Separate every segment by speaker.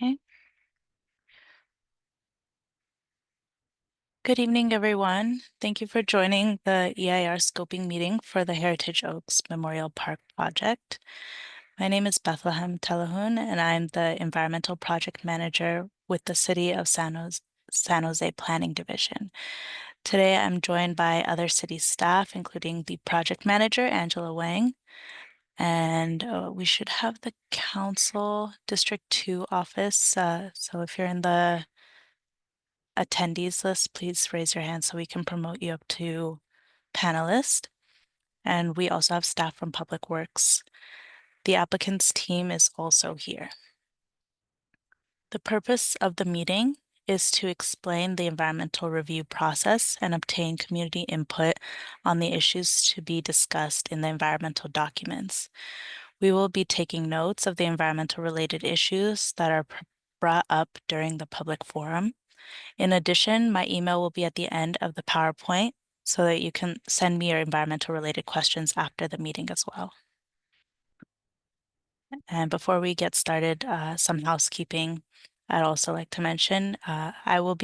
Speaker 1: Okay. Good evening, everyone. Thank you for joining the EIR scoping meeting for the Heritage Oaks Memorial Park project. My name is Bethlehem Telehun, and I'm the Environmental Project Manager with the City of San Jose Planning Division. Today, I'm joined by other city staff, including the project manager, Angela Wang, and we should have the Council District 2 office. So if you're in the attendees list, please raise your hand so we can promote you up to panelist. And we also have staff from Public Works. The applicant's team is also here. The purpose of the meeting is to explain the environmental review process and obtain community input on the issues to be discussed in the environmental documents. We will be taking notes of the environmental related issues that are brought up during the public forum. In addition, my email will be at the end of the PowerPoint so that you can send me your environmental related questions after the meeting as well. And before we get started, some housekeeping. I'd also like to mention, everyone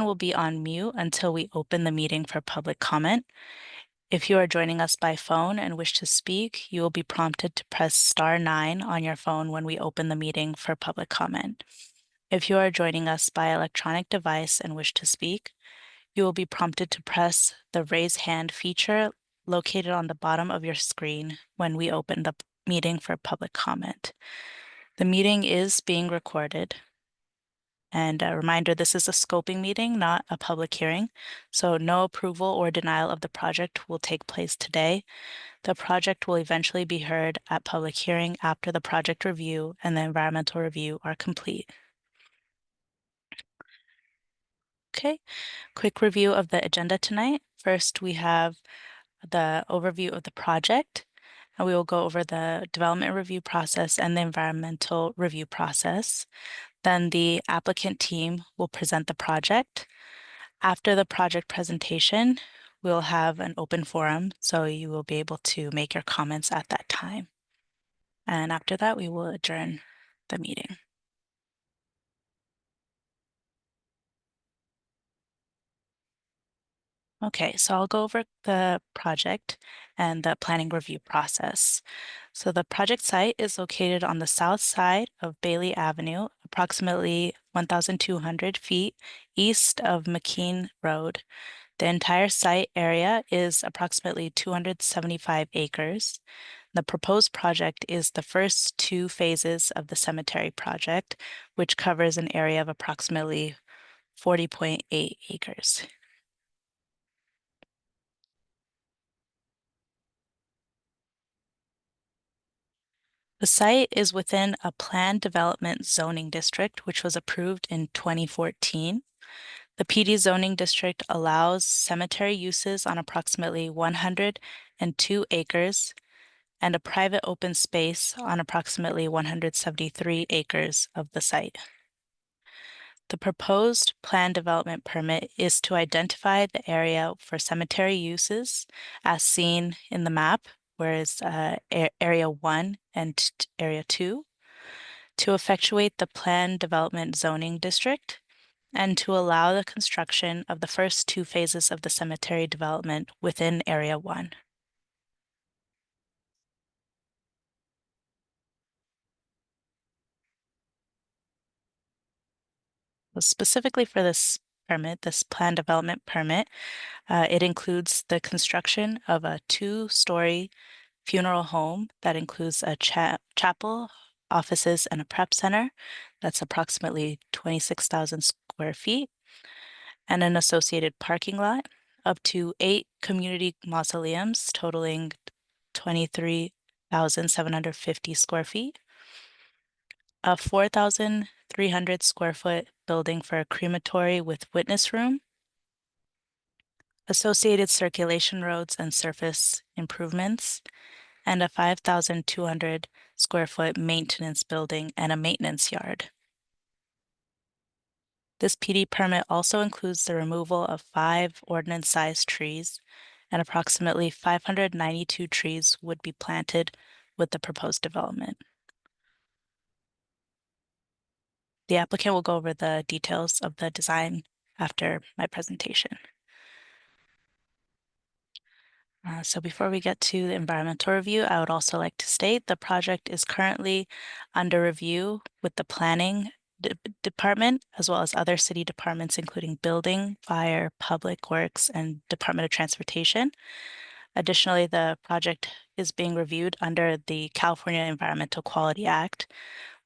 Speaker 1: will be on mute until we open the meeting for public comment. If you are joining us by phone and wish to speak, you will be prompted to press *9 on your phone when we open the meeting for public comment. If you are joining us by electronic device and wish to speak, you will be prompted to press the raise hand feature located on the bottom of your screen when we open the meeting for public comment. The meeting is being recorded. And a reminder, this is a scoping meeting, not a public hearing, so no approval or denial of the project will take place today. The project will eventually be heard at public hearing after the project review and the environmental review are complete. Okay, quick review of the agenda tonight. First, we have the overview of the project, and we will go over the development review process and the environmental review process. Then the applicant team will present the project. After the project presentation, we'll have an open forum, so you will be able to make your comments at that time. And after that, we will adjourn the meeting. Okay, so I'll go over the project and the planning review process. So the project site is located on the south side of Bailey Avenue, approximately 1,200 feet east of McKean Road. The entire site area is approximately 275 acres. The proposed project is the first two phases of the cemetery project, which covers an area of approximately 40.8 acres. The site is within a planned development zoning district, which was approved in 2014. The PD zoning district allows cemetery uses on approximately 102 acres and a private open space on approximately 173 acres of the site. The proposed plan development permit is to identify the area for cemetery uses as seen in the map, whereas Area 1 and Area 2, to effectuate the plan development zoning district, and to allow the construction of the first two phases of the cemetery development within Area 1. Specifically for this permit, this plan development permit, it includes the construction of a two-story funeral home that includes a chapel, offices, and a prep center. That's approximately 26,000 square feet, and an associated parking lot, up to 8 community mausoleums totaling 23,750 square feet, a 4,300 square foot building for a crematory with witness room, associated circulation roads and surface improvements, and a 5,200 square foot maintenance building and a maintenance yard. This PD permit also includes the removal of 5 ordinance-sized trees, and approximately 592 trees would be planted with the proposed development. The applicant will go over the details of the design after my presentation. So before we get to the environmental review, I would also like to state the project is currently under review with the planning department, as well as other city departments, including building, fire, public works, and Department of Transportation. Additionally, the project is being reviewed under the California Environmental Quality Act.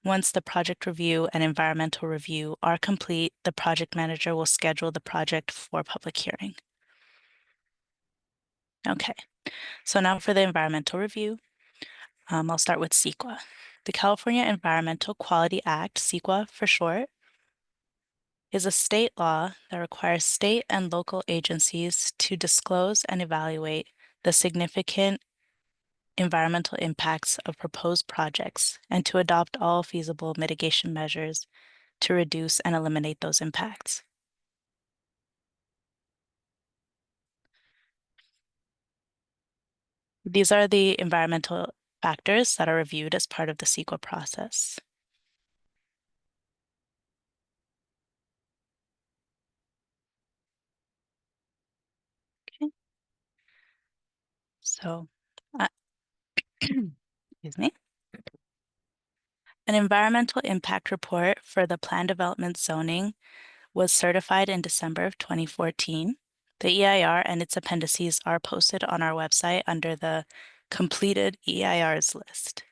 Speaker 1: Once the project review and environmental review are complete, the project manager will schedule the project for public hearing. Okay, so now for the environmental review. I'll start with CEQA. The California Environmental Quality Act, CEQA for short, is a state law that requires state and local agencies to disclose and evaluate the significant environmental impacts of proposed projects and to adopt all feasible mitigation measures to reduce and eliminate those impacts. These are the environmental factors that are reviewed as part of the CEQA process. Okay. So, excuse me. An environmental impact report for the plan development zoning was certified in December of 2014. The EIR and its appendices are posted on our website under the completed EIRs list.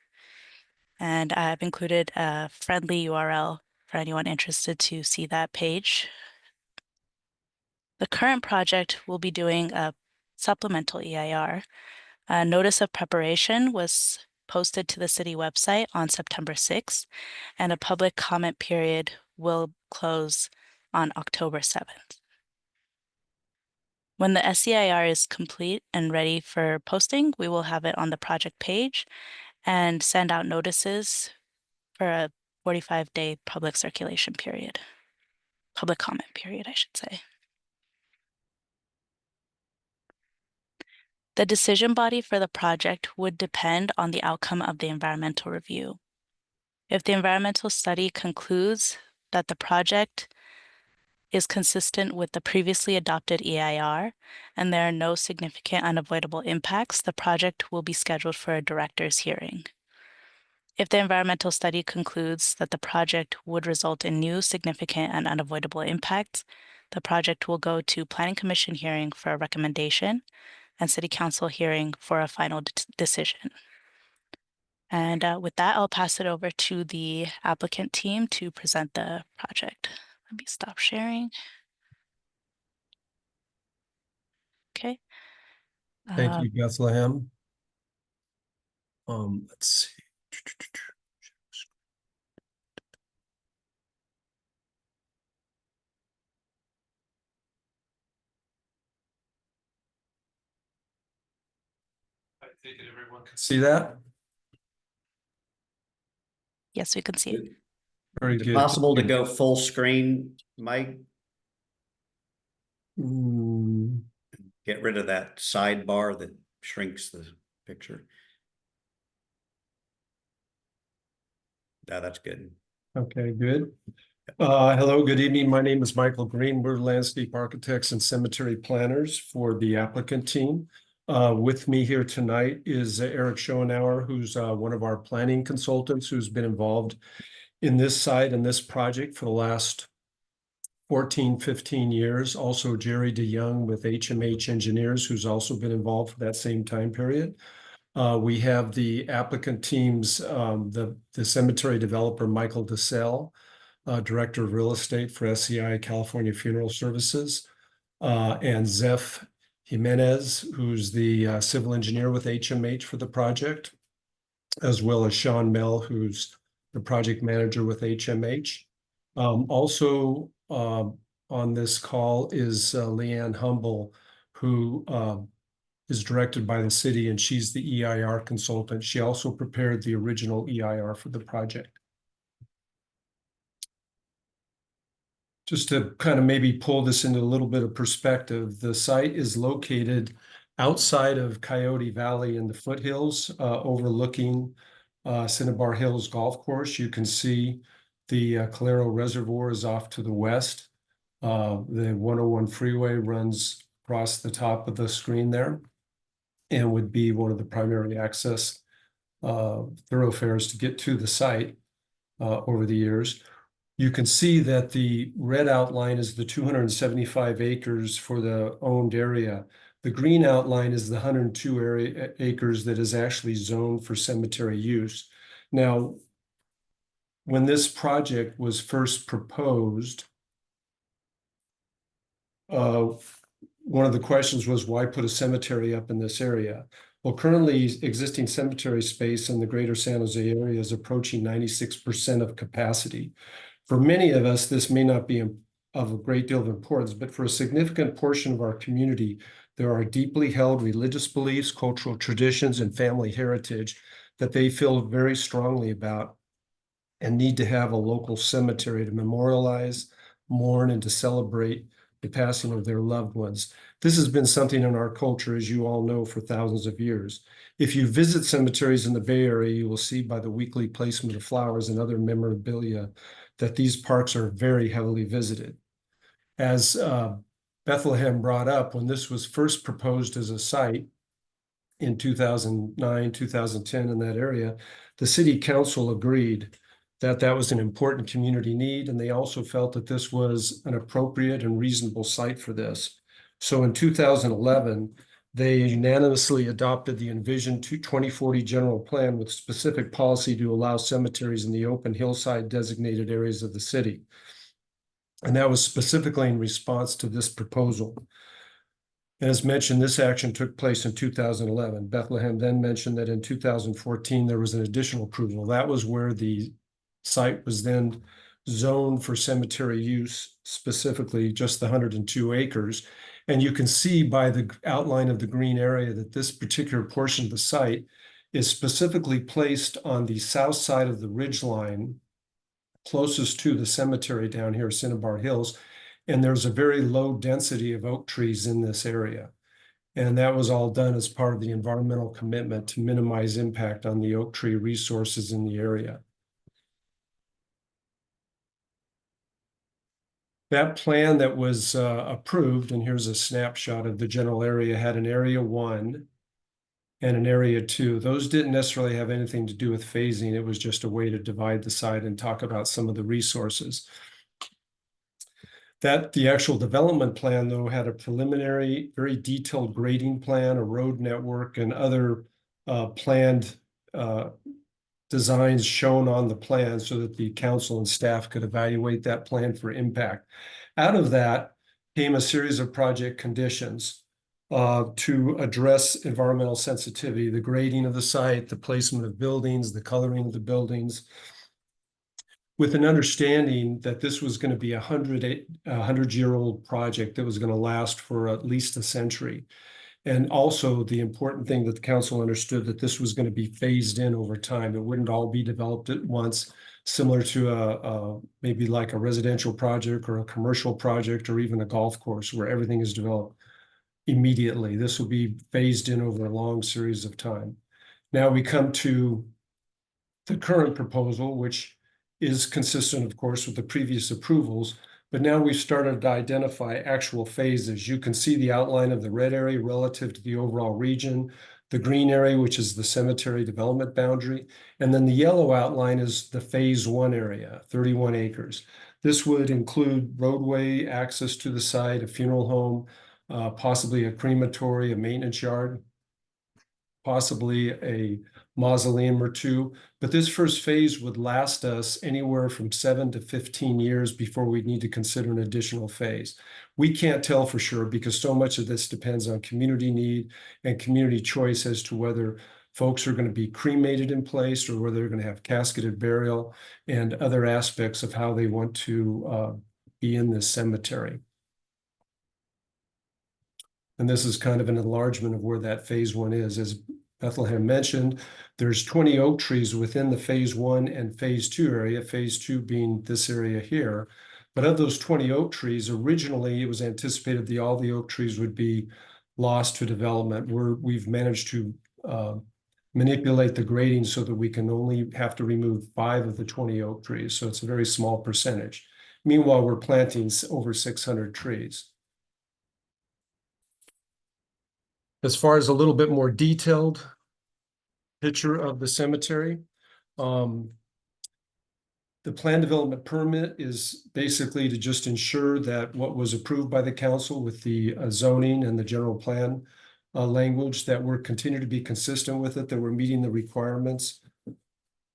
Speaker 1: And I've included a friendly URL for anyone interested to see that page. The current project will be doing a supplemental EIR. A notice of preparation was posted to the city website on September 6th, and a public comment period will close on October 7th. When the SEIR is complete and ready for posting, we will have it on the project page and send out notices for a 45-day public circulation period. Public comment period, I should say. The decision body for the project would depend on the outcome of the environmental review. If the environmental study concludes that the project is consistent with the previously adopted EIR and there are no significant unavoidable impacts, the project will be scheduled for a director's hearing. If the environmental study concludes that the project would result in new significant and unavoidable impacts, the project will go to Planning Commission hearing for a recommendation and City Council hearing for a final decision. And with that, I'll pass it over to the applicant team to present the project. Let me stop sharing. Okay.
Speaker 2: Thank you, Bethlehem. Let's see. I think everyone can see that.
Speaker 1: Yes, we can see it.
Speaker 2: Very
Speaker 3: Is it
Speaker 2: good.
Speaker 3: possible to go full screen, Mike? Get rid of that sidebar that shrinks the picture. Yeah, that's good.
Speaker 2: Okay, good. Hello, good evening. My name is Michael Green. We're landscape architects and cemetery planners for the applicant team. With me here tonight is Eric Schoenauer, who's one of our planning consultants who's been involved in this site and this project for the last 14, 15 years. Also, Jerry DeYoung with HMH Engineers, who's also been involved for that same time period. We have the applicant teams, the cemetery developer, Michael DeSalle, Director of Real Estate for SCI California Funeral Services, and Zeph Jimenez, who's the civil engineer with HMH for the project, as well as Sean Mell, who's the project manager with HMH. Also on this call is Leanne Humble, who is directed by the city, and she's the EIR consultant. She also prepared the original EIR for the project. Just to kind of maybe pull this into a little bit of perspective, the site is located outside of Coyote Valley in the foothills, overlooking Cinnabar Hills Golf Course. You can see the Calero Reservoir is off to the west. The 101 freeway runs across the top of the screen there and would be one of the primary access thoroughfares to get to the site over the years. You can see that the red outline is the 275 acres for the owned area. The green outline is the 102 acres that is actually zoned for cemetery use. Now, when this project was first proposed, one of the questions was, why put a cemetery up in this area? Well, currently existing cemetery space in the greater San Jose area is approaching 96% of capacity. For many of us, this may not be of a great deal of importance, but for a significant portion of our community, there are deeply held religious beliefs, cultural traditions, and family heritage that they feel very strongly about and need to have a local cemetery to memorialize, mourn, and to celebrate the passing of their loved ones. This has been something in our culture, as you all know, for thousands of years. If you visit cemeteries in the Bay Area, you will see by the weekly placement of flowers and other memorabilia that these parks are very heavily visited. As Bethlehem brought up, when this was first proposed as a site in 2009, 2010 in that area, the city council agreed that that was an important community need, and they also felt that this was an appropriate and reasonable site for this. So in 2011, they unanimously adopted the Envision 2040 General Plan with specific policy to allow cemeteries in the open hillside designated areas of the city. And that was specifically in response to this proposal. And as mentioned, this action took place in 2011. Bethlehem then mentioned that in 2014, there was an additional approval. That was where the site was then zoned for cemetery use, specifically just the 102 acres. And you can see by the outline of the green area that this particular portion of the site is specifically placed on the south side of the ridge line, closest to the cemetery down here, Cinnabar Hills. And there's a very low density of oak trees in this area. And that was all done as part of the environmental commitment to minimize impact on the oak tree resources in the area. That plan that was approved, and here's a snapshot of the general area, had an area 1 and an area 2. Those didn't necessarily have anything to do with phasing. It was just a way to divide the site and talk about some of the resources. The actual development plan, though, had a preliminary, very detailed grading plan, a road network, and other planned designs shown on the plan so that the council and staff could evaluate that plan for impact. Out of that came a series of project conditions to address environmental sensitivity, the grading of the site, the placement of buildings, the coloring of the buildings, with an understanding that this was going to be a 100-year-old project that was going to last for at least a century. And also the important thing that the council understood, that this was going to be phased in over time. It wouldn't all be developed at once, similar to maybe like a residential project or a commercial project or even a golf course where everything is developed immediately. This will be phased in over a long series of time. Now we come to the current proposal, which is consistent, of course, with the previous approvals, but now we've started to identify actual phases. You can see the outline of the red area relative to the overall region, the green area, which is the cemetery development boundary, and then the yellow outline is the phase 1 area, 31 acres. This would include roadway access to the site, a funeral home, possibly a crematory, a maintenance yard, possibly a mausoleum or 2. But this first phase would last us anywhere from 7 to 15 years before we'd need to consider an additional phase. We can't tell for sure because so much of this depends on community need and community choice as to whether folks are going to be cremated in place or whether they're going to have casketed burial and other aspects of how they want to be in this cemetery. And this is kind of an enlargement of where that phase 1 is. As Bethlehem mentioned, there's 20 oak trees within the phase 1 and phase 2 area, phase 2 being this area here. But of those 20 oak trees, originally it was anticipated that all the oak trees would be loss to development. We've managed to manipulate the grading so that we can only have to remove 5 of the 20 oak trees. So it's a very small percentage. Meanwhile, we're planting over 600 trees. As far as a little bit more detailed picture of the cemetery, the plan development permit is basically to just ensure that what was approved by the council with the zoning and the general plan language, that we're continue to be consistent with it, that we're meeting the requirements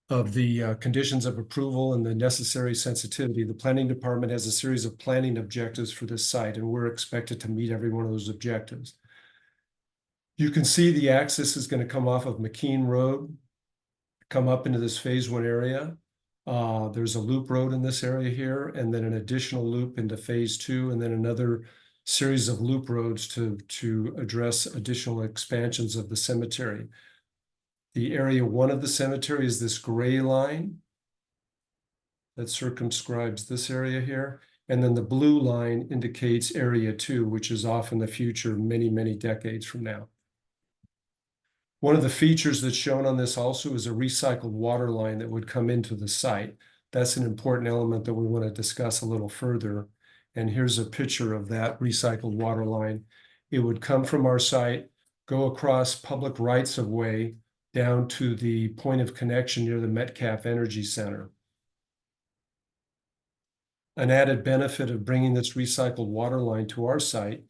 Speaker 2: of the conditions of approval and the necessary sensitivity. The planning department has a series of planning objectives for this site, and we're expected to meet every one of those objectives. You can see the access is going to come off of McKean Road, come up into this phase 1 area. There's a loop road in this area here, and then an additional loop into phase 2, and then another series of loop roads to address additional expansions of the cemetery. The area 1 of the cemetery is this gray line that circumscribes this area here. And then the blue line indicates area 2, which is off in the future, many, many decades from now. One of the features that's shown on this also is a recycled water line that would come into the site. That's an important element that we want to discuss a little further. And here's a picture of that recycled water line. It would come from our site, go across public rights of way down to the point of connection near the Metcalf Energy Center. An added benefit of bringing this recycled water line to our site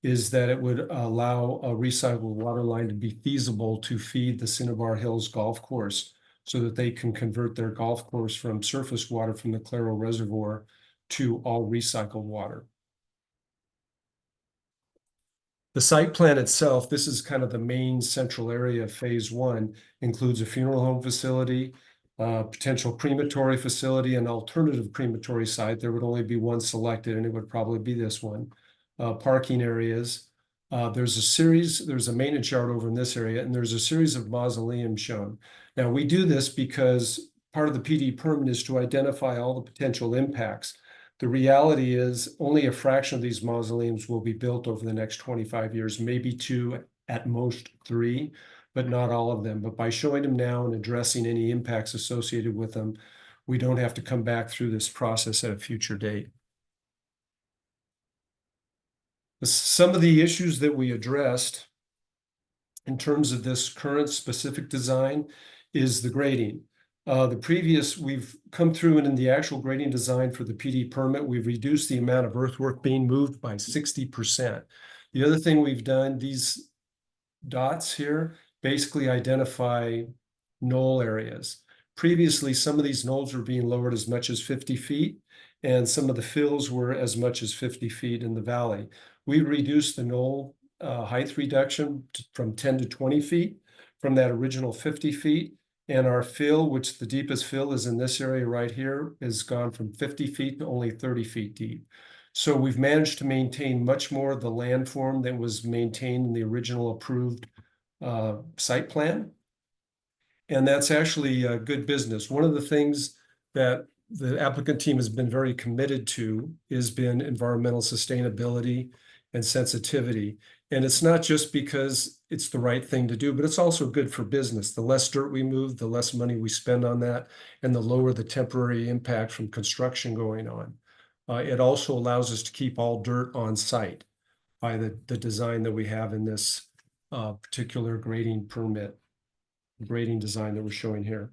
Speaker 2: is that it would allow a recycled water line to be feasible to feed the Cinnabar Hills Golf Course so that they can convert their golf course from surface water from the Claro Reservoir to all recycled water. The site plan itself, this is kind of the main central area of phase 1, includes a funeral home facility, potential crematory facility, an alternative crematory site. There would only be one selected, and it would probably be this one. Parking areas. There's a maintenance yard over in this area, and there's a series of mausoleums shown. Now, we do this because part of the PD permit is to identify all the potential impacts. The reality is only a fraction of these mausoleums will be built over the next 25 years, maybe 2, at most 3, but not all of them. But by showing them now and addressing any impacts associated with them, we don't have to come back through this process at a future date. Some of the issues that we addressed in terms of this current specific design is the grading. We've come through, and in the actual grading design for the PD permit, we've reduced the amount of earthwork being moved by 60%. The other thing we've done, these dots here basically identify knoll areas. Previously, some of these knolls were being lowered as much as 50 feet, and some of the fills were as much as 50 feet in the valley. We reduced the knoll height reduction from 10 to 20 feet from that original 50 feet. And our fill, which the deepest fill is in this area right here, has gone from 50 feet to only 30 feet deep. So we've managed to maintain much more of the landform that was maintained in the original approved site plan. And that's actually a good business. One of the things that the applicant team has been very committed to has been environmental sustainability and sensitivity. And it's not just because it's the right thing to do, but it's also good for business. The less dirt we move, the less money we spend on that, and the lower the temporary impact from construction going on. It also allows us to keep all dirt on site by the design that we have in this particular grading design that we're showing here.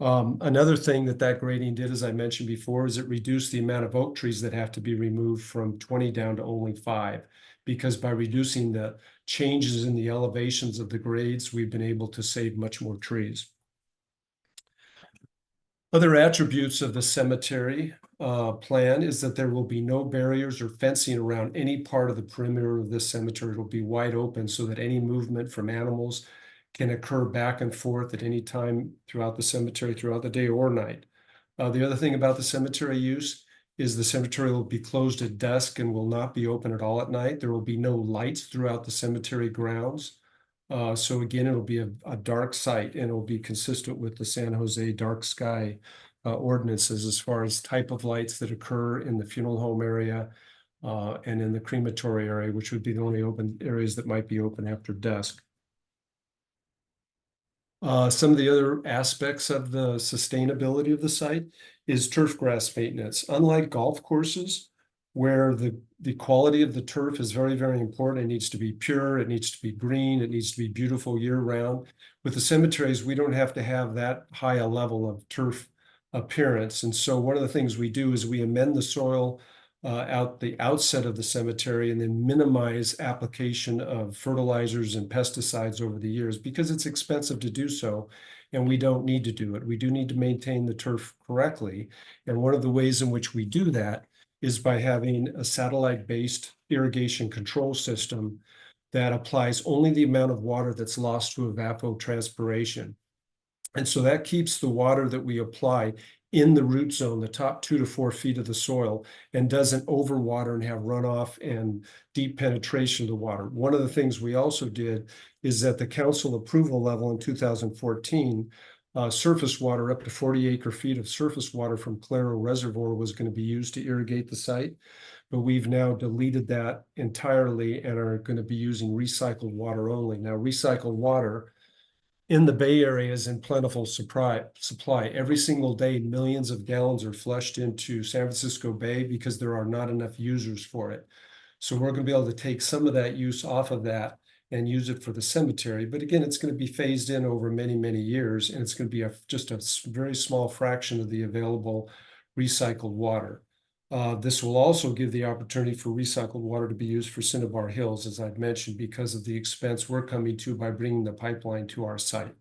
Speaker 2: Another thing that grading did, as I mentioned before, is it reduced the amount of oak trees that have to be removed from 20 down to only 5, because by reducing the changes in the elevations of the grades, we've been able to save much more trees. Other attributes of the cemetery plan is that there will be no barriers or fencing around any part of the perimeter of this cemetery. It will be wide open so that any movement from animals can occur back and forth at any time throughout the cemetery, throughout the day or night. The other thing about the cemetery use is the cemetery will be closed at dusk and will not be open at all at night. There will be no lights throughout the cemetery grounds. So again, it'll be a dark site, and it'll be consistent with the San Jose dark sky ordinances as far as type of lights that occur in the funeral home area, and in the crematory area, which would be the only open areas that might be open after dusk. Some of the other aspects of the sustainability of the site is turf grass maintenance. Unlike golf courses, where the quality of the turf is very, very important. It needs to be pure, it needs to be green, it needs to be beautiful year round. With the cemeteries, we don't have to have that high a level of turf appearance. And so one of the things we do is we amend the soil out the outset of the cemetery and then minimize application of fertilizers and pesticides over the years because it's expensive to do so and we don't need to do it. We do need to maintain the turf correctly. And one of the ways in which we do that is by having a satellite-based irrigation control system that applies only the amount of water that's lost to evapotranspiration. And so that keeps the water that we apply in the root zone, the top 2 to 4 feet of the soil, and doesn't overwater and have runoff and deep penetration of the water. One of the things we also did is at the council approval level in 2014, surface water up to 40 acre feet of surface water from Claro Reservoir was going to be used to irrigate the site. But we've now deleted that entirely and are going to be using recycled water only. Now, recycled water in the Bay Area is in plentiful supply. Every single day, millions of gallons are flushed into San Francisco Bay because there are not enough users for it. So we're going to be able to take some of that use off of that and use it for the cemetery. But again, it's going to be phased in over many, many years, and it's going to be just a very small fraction of the available recycled water. This will also give the opportunity for recycled water to be used for Cinnabar Hills, as I've mentioned, because of the expense we're coming to by bringing the pipeline to our site.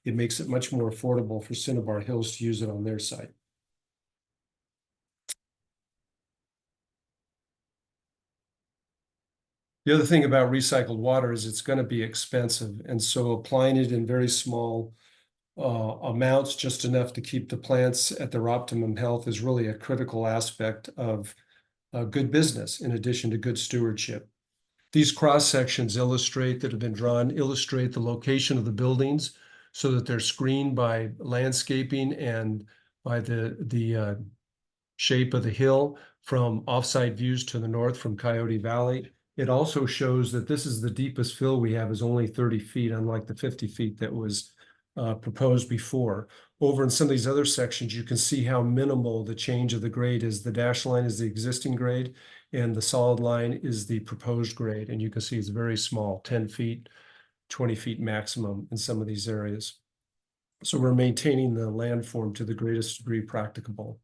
Speaker 2: It makes it much more affordable for Cinnabar Hills to use it on their site. The other thing about recycled water is it's going to be expensive. And so applying it in very small amounts, just enough to keep the plants at their optimum health, is really a critical aspect of good business in addition to good stewardship. These cross sections that have been drawn illustrate the location of the buildings so that they're screened by landscaping and by the shape of the hill from offsite views to the north from Coyote Valley. It also shows that this is the deepest fill we have is only 30 feet, unlike the 50 feet that was proposed before. Over in some of these other sections, you can see how minimal the change of the grade is. The dashed line is the existing grade, and the solid line is the proposed grade. And you can see it's very small, 10 feet, 20 feet maximum in some of these areas. So we're maintaining the landform to the greatest degree practicable.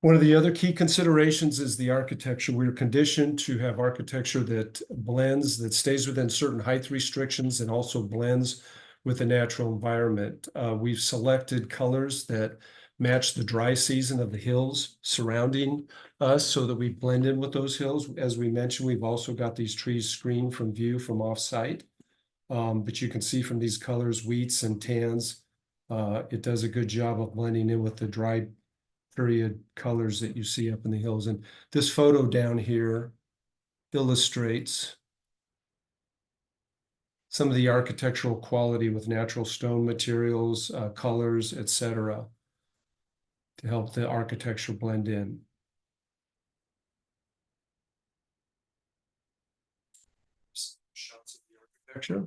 Speaker 2: One of the other key considerations is the architecture. We're conditioned to have architecture that blends, that stays within certain height restrictions and also blends with the natural environment. We've selected colors that match the dry season of the hills surrounding us so that we blend in with those hills. As we mentioned, we've also got these trees screened from view from off-site. But you can see from these colors, wheats and tans, it does a good job of blending in with the dry period colors that you see up in the hills. And this photo down here illustrates some of the architectural quality with natural stone materials, colors, etc., to help the architecture blend in. Shots of the architecture.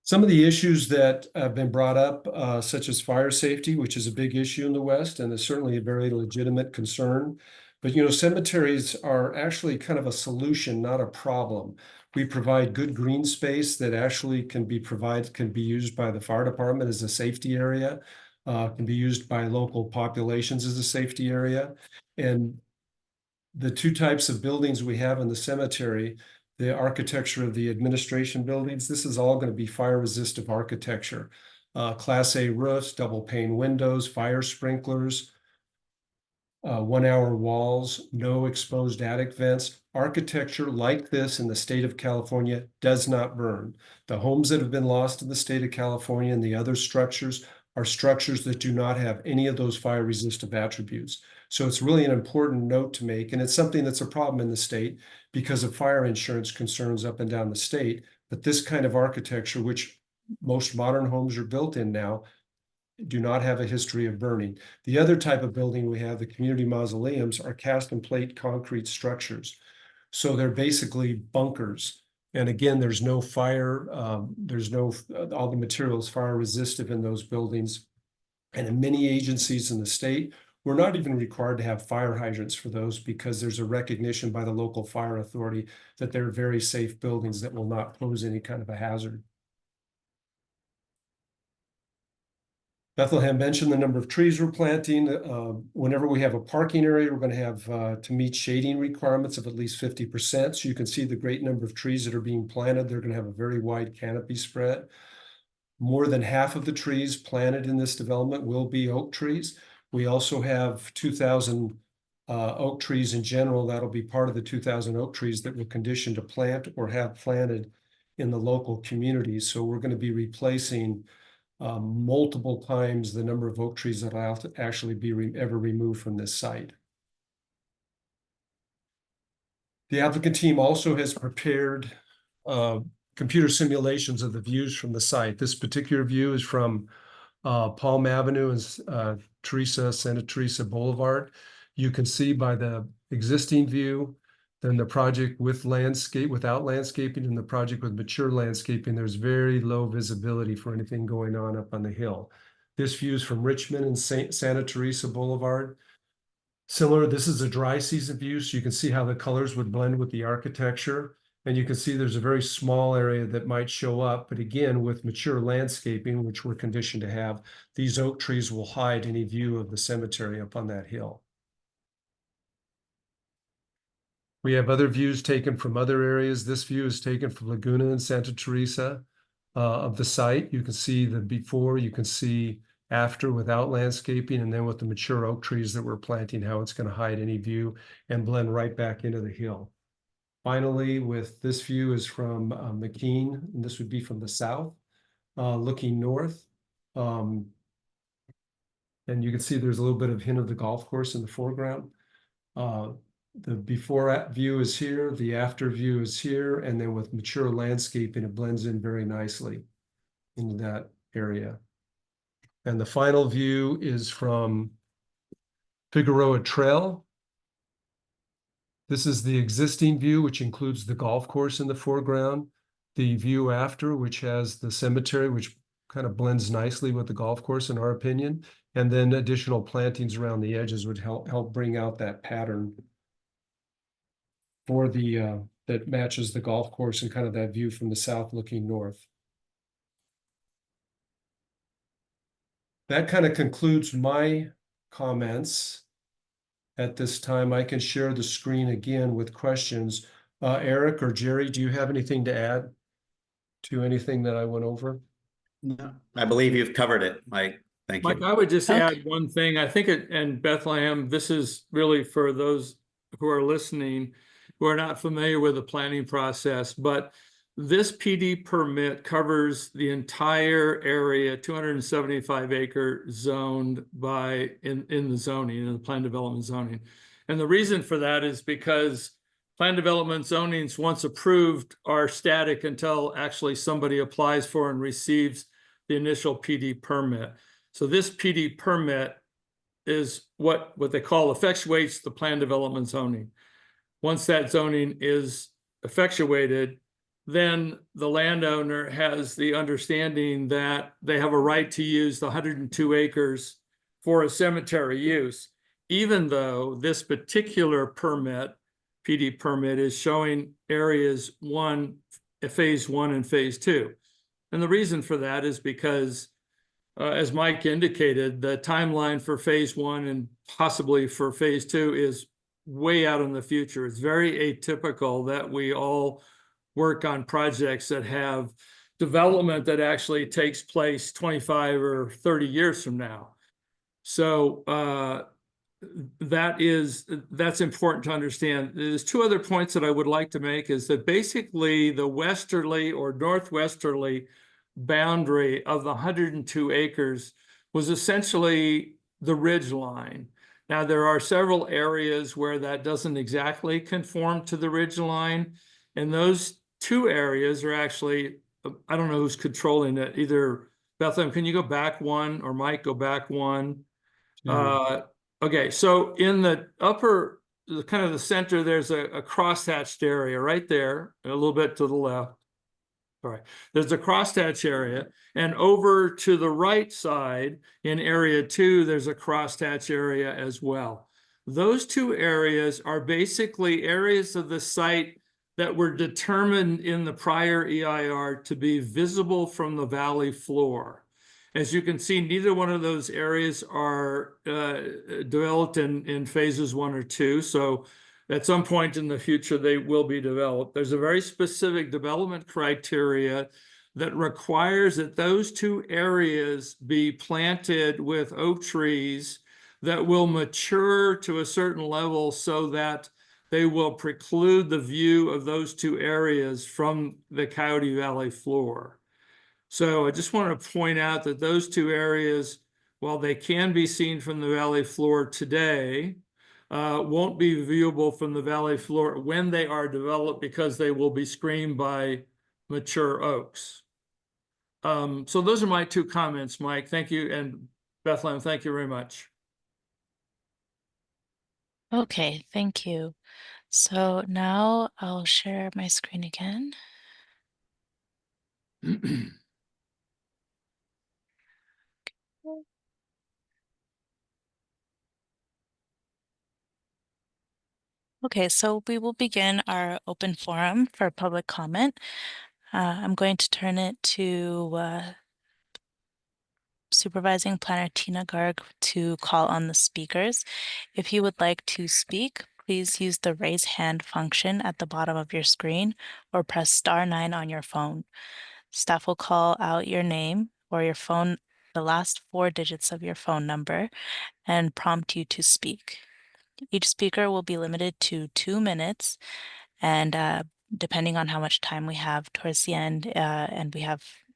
Speaker 2: Some of the issues that have been brought up, such as fire safety, which is a big issue in the West and is certainly a very legitimate concern. But, cemeteries are actually kind of a solution, not a problem. We provide good green space that actually can be used by the fire department as a safety area, can be used by local populations as a safety area. And the two types of buildings we have in the cemetery, the architecture of the administration buildings, this is all going to be fire resistive architecture. Class A roofs, double pane windows, fire sprinklers, 1 hour walls, no exposed attic vents. Architecture like this in the state of California does not burn. The homes that have been lost in the state of California and the other structures are structures that do not have any of those fire resistive attributes. So it's really an important note to make, and it's something that's a problem in the state because of fire insurance concerns up and down the state. But this kind of architecture, which most modern homes are built in now, do not have a history of burning. The other type of building we have, the community mausoleums, are cast and plate concrete structures. So they're basically bunkers. And again, there's no fire, there's no, all the materials fire resistive in those buildings. And in many agencies in the state, we're not even required to have fire hydrants for those because there's a recognition by the local fire authority that they're very safe buildings that will not pose any kind of a hazard. Bethlehem mentioned the number of trees we're planting. Whenever we have a parking area, we're going to have to meet shading requirements of at least 50%. So you can see the great number of trees that are being planted. They're going to have a very wide canopy spread. More than half of the trees planted in this development will be oak trees. We also have 2,000 oak trees in general. That'll be part of the 2,000 oak trees that we're conditioned to plant or have planted in the local communities. So we're going to be replacing multiple times the number of oak trees that will have to actually be ever removed from this site. The applicant team also has prepared computer simulations of the views from the site. This particular view is from Palm Avenue and Santa Teresa Boulevard. You can see by the existing view, then the project with without landscaping, and the project with mature landscaping, there's very low visibility for anything going on up on the hill. This view is from Richmond and Santa Teresa Boulevard. Similar, this is a dry season view, so you can see how the colors would blend with the architecture. And you can see there's a very small area that might show up, but again, with mature landscaping, which we're conditioned to have, these oak trees will hide any view of the cemetery up on that hill. We have other views taken from other areas. This view is taken from Laguna and Santa Teresa of the site. You can see the before, you can see after without landscaping, and then with the mature oak trees that we're planting, how it's going to hide any view and blend right back into the hill. Finally, with this view is from McKean, and this would be from the south, looking north. And you can see there's a little bit of hint of the golf course in the foreground. The before view is here, the after view is here, and then with mature landscaping, it blends in very nicely into that area. And the final view is from Figueroa Trail. This is the existing view, which includes the golf course in the foreground. The view after, which has the cemetery, which kind of blends nicely with the golf course, in our opinion. And then additional plantings around the edges would help bring out that pattern for the that matches the golf course and kind of that view from the south looking north. That kind of concludes my comments. At this time, I can share the screen again with questions. Eric or Jerry, do you have anything to add to anything that I went over?
Speaker 3: No, I believe you've covered it, Mike. Thank you.
Speaker 4: Mike, I would just
Speaker 1: Okay.
Speaker 4: add one thing. I think and Bethlehem, this is really for those who are listening, who are not familiar with the planning process, but this PD permit covers the entire area, 275 acre zoned in the zoning, in the plan development zoning. And the reason for that is because plan development zonings, once approved, are static until actually somebody applies for and receives the initial PD permit. So this PD permit is what they call effectuates the plan development zoning. Once that zoning is effectuated, then the landowner has the understanding that they have a right to use the 102 acres for a cemetery use, even though this particular permit, PD permit, is showing areas phase 1 and phase 2. And the reason for that is because, as Mike indicated, the timeline for phase 1 and possibly for phase 2 is way out in the future. It's very atypical that we all work on projects that have development that actually takes place 25 or 30 years from now. So that's important to understand. There's two other points that I would like to make, is that basically the westerly or northwesterly boundary of the 102 acres was essentially the ridge line. Now, there are several areas where that doesn't exactly conform to the ridge line, and those two areas are actually, I don't know who's controlling it, either Bethlehem, can you go back one, or Mike, go back one?
Speaker 2: Mhm.
Speaker 4: Okay, so in the upper, kind of the center, there's a crosshatched area right there, a little bit to the left. All right, there's a crosshatch area, and over to the right side in area 2, there's a crosshatch area as well. Those two areas are basically areas of the site that were determined in the prior EIR to be visible from the valley floor. As you can see, neither one of those areas are developed in phases 1 or 2. So at some point in the future, they will be developed. There's a very specific development criteria that requires that those two areas be planted with oak trees that will mature to a certain level so that they will preclude the view of those two areas from the Coyote Valley floor. So I just want to point out that those two areas, while they can be seen from the valley floor today, won't be viewable from the valley floor when they are developed because they will be screened by mature oaks. So those are my 2 comments, Mike. Thank you. And Bethlehem, thank you very much.
Speaker 1: Okay, thank you. So now I'll share my screen again. Okay, so we will begin our open forum for public comment. I'm going to turn it to Supervising Planner Tina Garg to call on the speakers. If you would like to speak, please use the raise hand function at the bottom of your screen or press *9 on your phone. Staff will call out your name or your phone, the last 4 digits of your phone number, and prompt you to speak. Each speaker will be limited to 2 minutes, and depending on how much time we have towards the end, and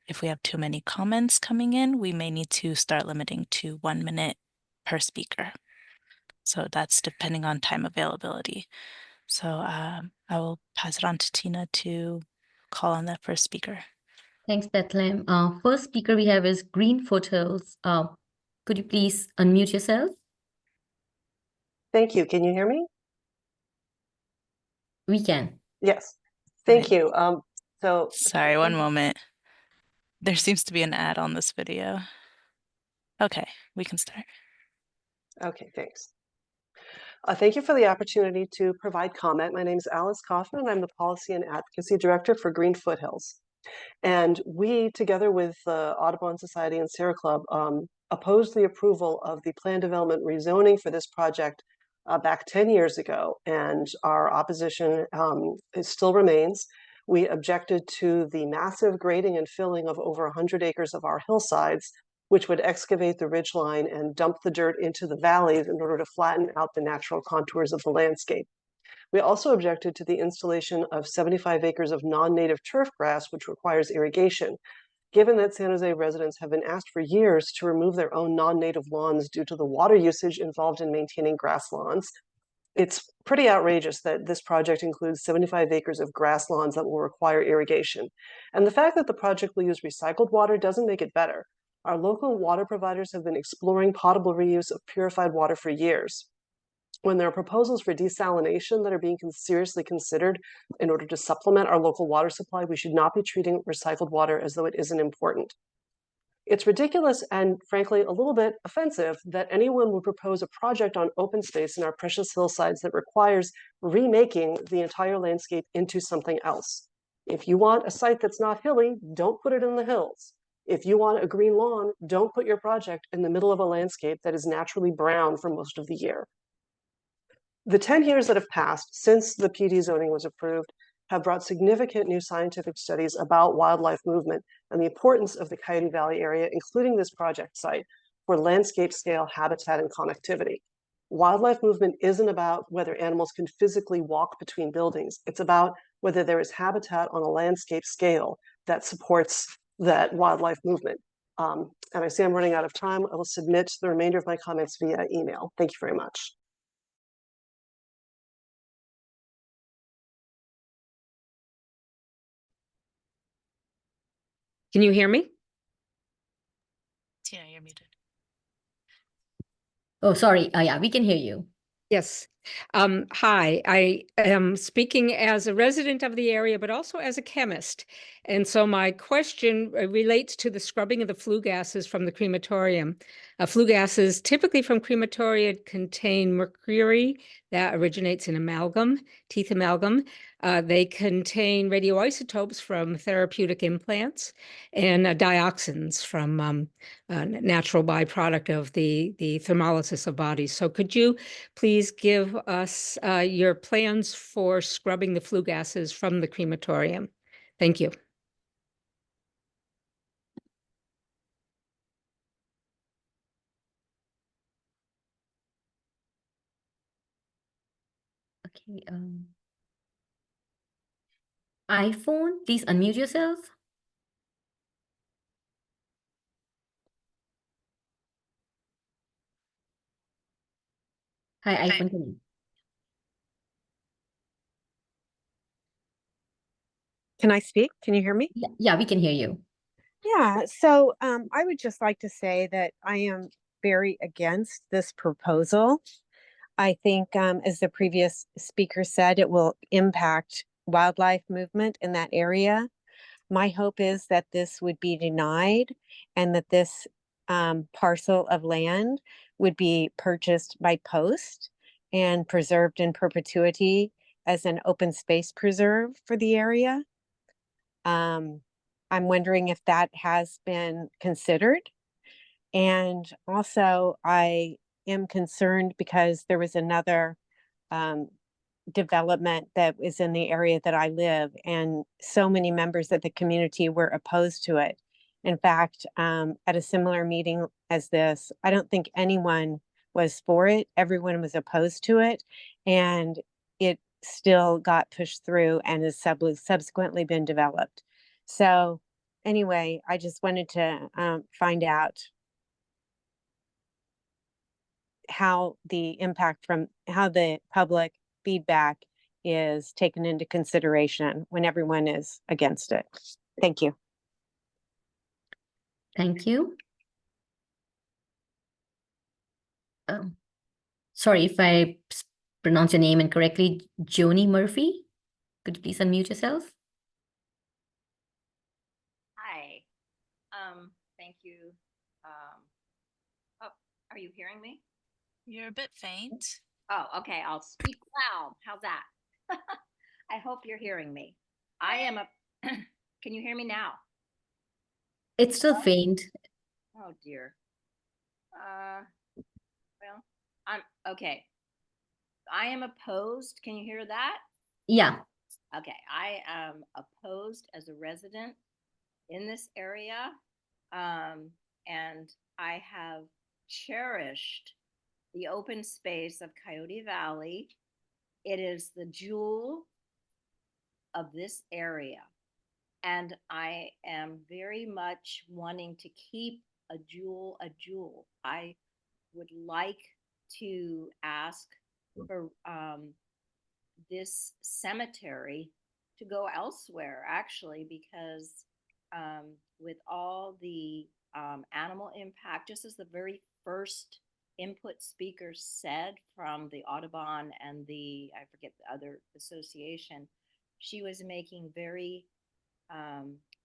Speaker 1: if we have too many comments coming in, we may need to start limiting to 1 minute per speaker. So that's depending on time availability. So I will pass it on to Tina to call on the first speaker.
Speaker 5: Thanks, Bethlehem. First speaker we have is Green Foothills. Could you please unmute yourself?
Speaker 6: Thank you. Can you hear me?
Speaker 5: We can.
Speaker 6: Yes. Thank
Speaker 1: Right.
Speaker 6: you.
Speaker 1: Sorry, one moment. There seems to be an ad on this video. Okay, we can start.
Speaker 6: Okay, thanks. Thank you for the opportunity to provide comment. My name is Alice Kaufman, and I'm the Policy and Advocacy Director for Green Foothills. And we, together with the Audubon Society and Sierra Club, opposed the approval of the plan development rezoning for this project back 10 years ago, and our opposition still remains. We objected to the massive grading and filling of over 100 acres of our hillsides, which would excavate the ridgeline and dump the dirt into the valleys in order to flatten out the natural contours of the landscape. We also objected to the installation of 75 acres of non-native turf grass, which requires irrigation. Given that San Jose residents have been asked for years to remove their own non-native lawns due to the water usage involved in maintaining grass lawns, it's pretty outrageous that this project includes 75 acres of grass lawns that will require irrigation. And the fact that the project will use recycled water doesn't make it better. Our local water providers have been exploring potable reuse of purified water for years. When there are proposals for desalination that are being seriously considered in order to supplement our local water supply, we should not be treating recycled water as though it isn't important. It's ridiculous and, frankly, a little bit offensive that anyone would propose a project on open space in our precious hillsides that requires remaking the entire landscape into something else. If you want a site that's not hilly, don't put it in the hills. If you want a green lawn, don't put your project in the middle of a landscape that is naturally brown for most of the year. The 10 years that have passed since the PD zoning was approved have brought significant new scientific studies about wildlife movement and the importance of the Coyote Valley area, including this project site, for landscape scale habitat and connectivity. Wildlife movement isn't about whether animals can physically walk between buildings. It's about whether there is habitat on a landscape scale that supports that wildlife movement. And I see I'm running out of time. I will submit the remainder of my comments via email. Thank you very much.
Speaker 7: Can you hear me?
Speaker 1: Tina, you're muted.
Speaker 5: Oh, sorry. Yeah, we can hear you.
Speaker 7: Yes. Hi, I am speaking as a resident of the area, but also as a chemist. And so my question relates to the scrubbing of the flue gases from the crematorium. Flue gases typically from crematoria contain mercury that originates in amalgam, teeth amalgam. They contain radioisotopes from therapeutic implants and dioxins from natural byproduct of the thermolysis of bodies. So could you please give us your plans for scrubbing the flue gases from the crematorium? Thank you.
Speaker 5: Okay. iPhone, please unmute yourself. Hi, iPhone. Can you?
Speaker 8: Can I speak? Can you hear me?
Speaker 5: Yeah, we can hear you.
Speaker 8: Yeah, so I would just like to say that I am very against this proposal. I think, as the previous speaker said, it will impact wildlife movement in that area. My hope is that this would be denied and that this parcel of land would be purchased by post and preserved in perpetuity as an open space preserve for the area. I'm wondering if that has been considered. And also, I am concerned because there was another development that is in the area that I live, and so many members of the community were opposed to it. In fact, at a similar meeting as this, I don't think anyone was for it. Everyone was opposed to it, and it still got pushed through and has subsequently been developed. So anyway, I just wanted to find out how the impact from how the public feedback is taken into consideration when everyone is against it. Thank you.
Speaker 5: Thank you. Sorry if I pronounce your name incorrectly. Joni Murphy, could you please unmute yourself?
Speaker 9: Hi. Thank you. Oh, are you hearing me?
Speaker 1: You're a bit faint.
Speaker 9: Oh, okay. I'll speak loud. How's that? I hope you're hearing me. I am a, can you hear me now?
Speaker 5: It's still faint.
Speaker 9: Oh dear. Well, I'm okay. I am opposed. Can you hear that?
Speaker 5: Yeah.
Speaker 9: Okay. I am opposed as a resident in this area. And I have cherished the open space of Coyote Valley. It is the jewel of this area. And I am very much wanting to keep a jewel a jewel. I would like to ask for this cemetery to go elsewhere, actually, because with all the animal impact, just as the very first input speaker said from the Audubon and the, I forget the other association, she was making very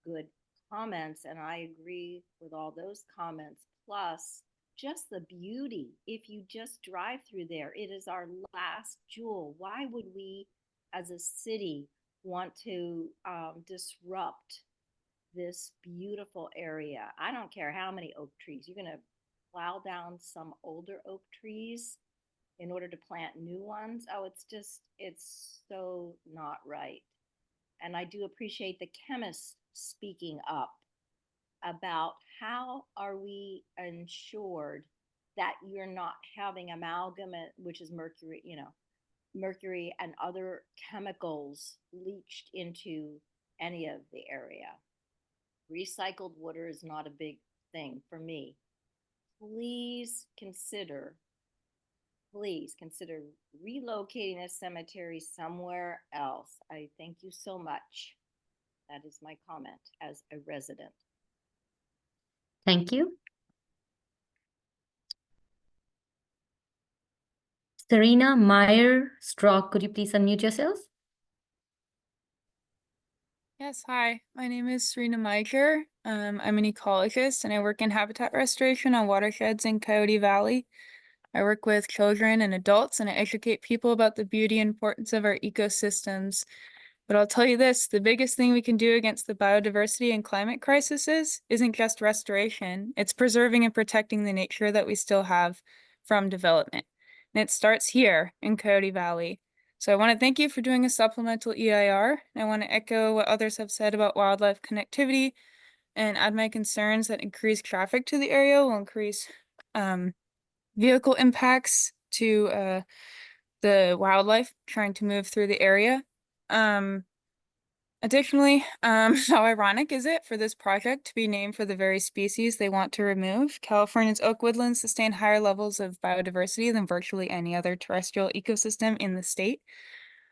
Speaker 9: good comments, and I agree with all those comments. Plus, just the beauty. If you just drive through there, it is our last jewel. Why would we, as a city, want to disrupt this beautiful area? I don't care how many oak trees. You're going to plow down some older oak trees in order to plant new ones. Oh, it's so not right. And I do appreciate the chemists speaking up about how are we ensured that you're not having amalgam, which is mercury, mercury and other chemicals leached into any of the area. Recycled water is not a big thing for me. Please consider relocating a cemetery somewhere else. I thank you so much. That is my comment as a resident.
Speaker 5: Thank you. Serena Meyer-Strock, could you please unmute yourself?
Speaker 10: Yes, hi. My name is Serena Meicher. I'm an ecologist and I work in habitat restoration on watersheds in Coyote Valley. I work with children and adults and I educate people about the beauty and importance of our ecosystems. But I'll tell you this, the biggest thing we can do against the biodiversity and climate crises isn't just restoration, it's preserving and protecting the nature that we still have from development. And it starts here in Coyote Valley. So I want to thank you for doing a supplemental EIR. And I want to echo what others have said about wildlife connectivity and add my concerns that increased traffic to the area will increase vehicle impacts to the wildlife trying to move through the area. Additionally, how ironic is it for this project to be named for the very species they want to remove? California's oak woodlands sustain higher levels of biodiversity than virtually any other terrestrial ecosystem in the state.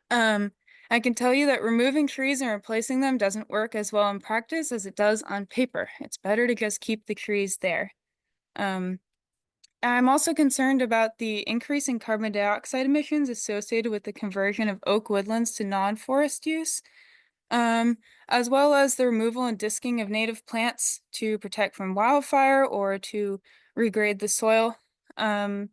Speaker 10: I can tell you that removing trees and replacing them doesn't work as well in practice as it does on paper. It's better to just keep the trees there. I'm also concerned about the increase in carbon dioxide emissions associated with the conversion of oak woodlands to non-forest use, as well as the removal and disking of native plants to protect from wildfire or to regrade the soil. And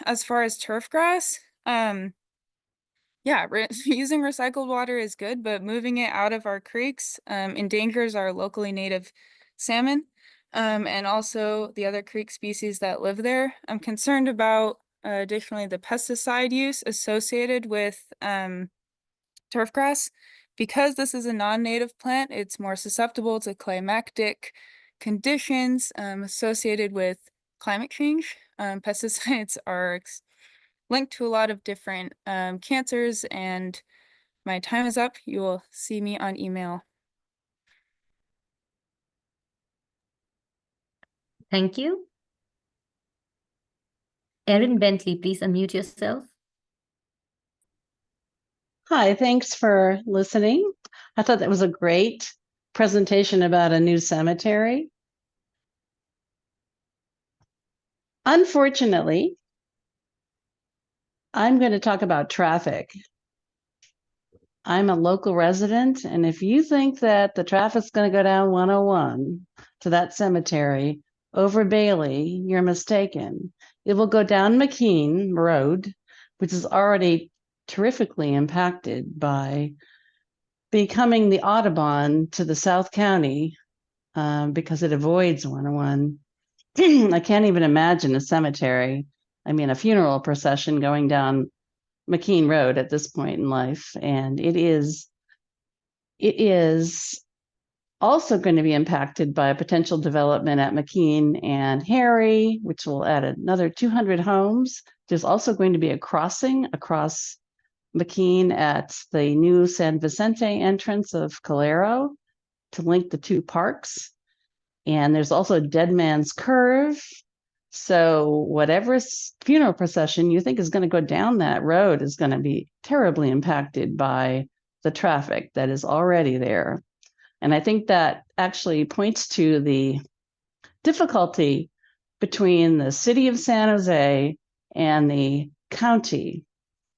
Speaker 10: as far as turf grass, yeah, using recycled water is good, but moving it out of our creeks endangers our locally native salmon and also the other creek species that live there. I'm concerned about additionally the pesticide use associated with turf grass. Because this is a non-native plant, it's more susceptible to climactic conditions associated with climate change. Pesticides are linked to a lot of different cancers, and my time is up. You will see me on email.
Speaker 5: Thank you. Erin Bentley, please unmute yourself.
Speaker 11: Hi, thanks for listening. I thought that was a great presentation about a new cemetery. Unfortunately, I'm going to talk about traffic. I'm a local resident, and if you think that the traffic's going to go down 101 to that cemetery over Bailey, you're mistaken. It will go down McKean Road, which is already terrifically impacted by becoming the Audubon to the South County because it avoids 101. I can't even imagine a cemetery, a funeral procession going down McKean Road at this point in life. And it is also going to be impacted by a potential development at McKean and Harry, which will add another 200 homes. There's also going to be a crossing across McKean at the new San Vicente entrance of Calero to link the two parks. And there's also a Dead Man's Curve. So whatever funeral procession you think is going to go down that road is going to be terribly impacted by the traffic that is already there. And I think that actually points to the difficulty between the city of San Jose and the county,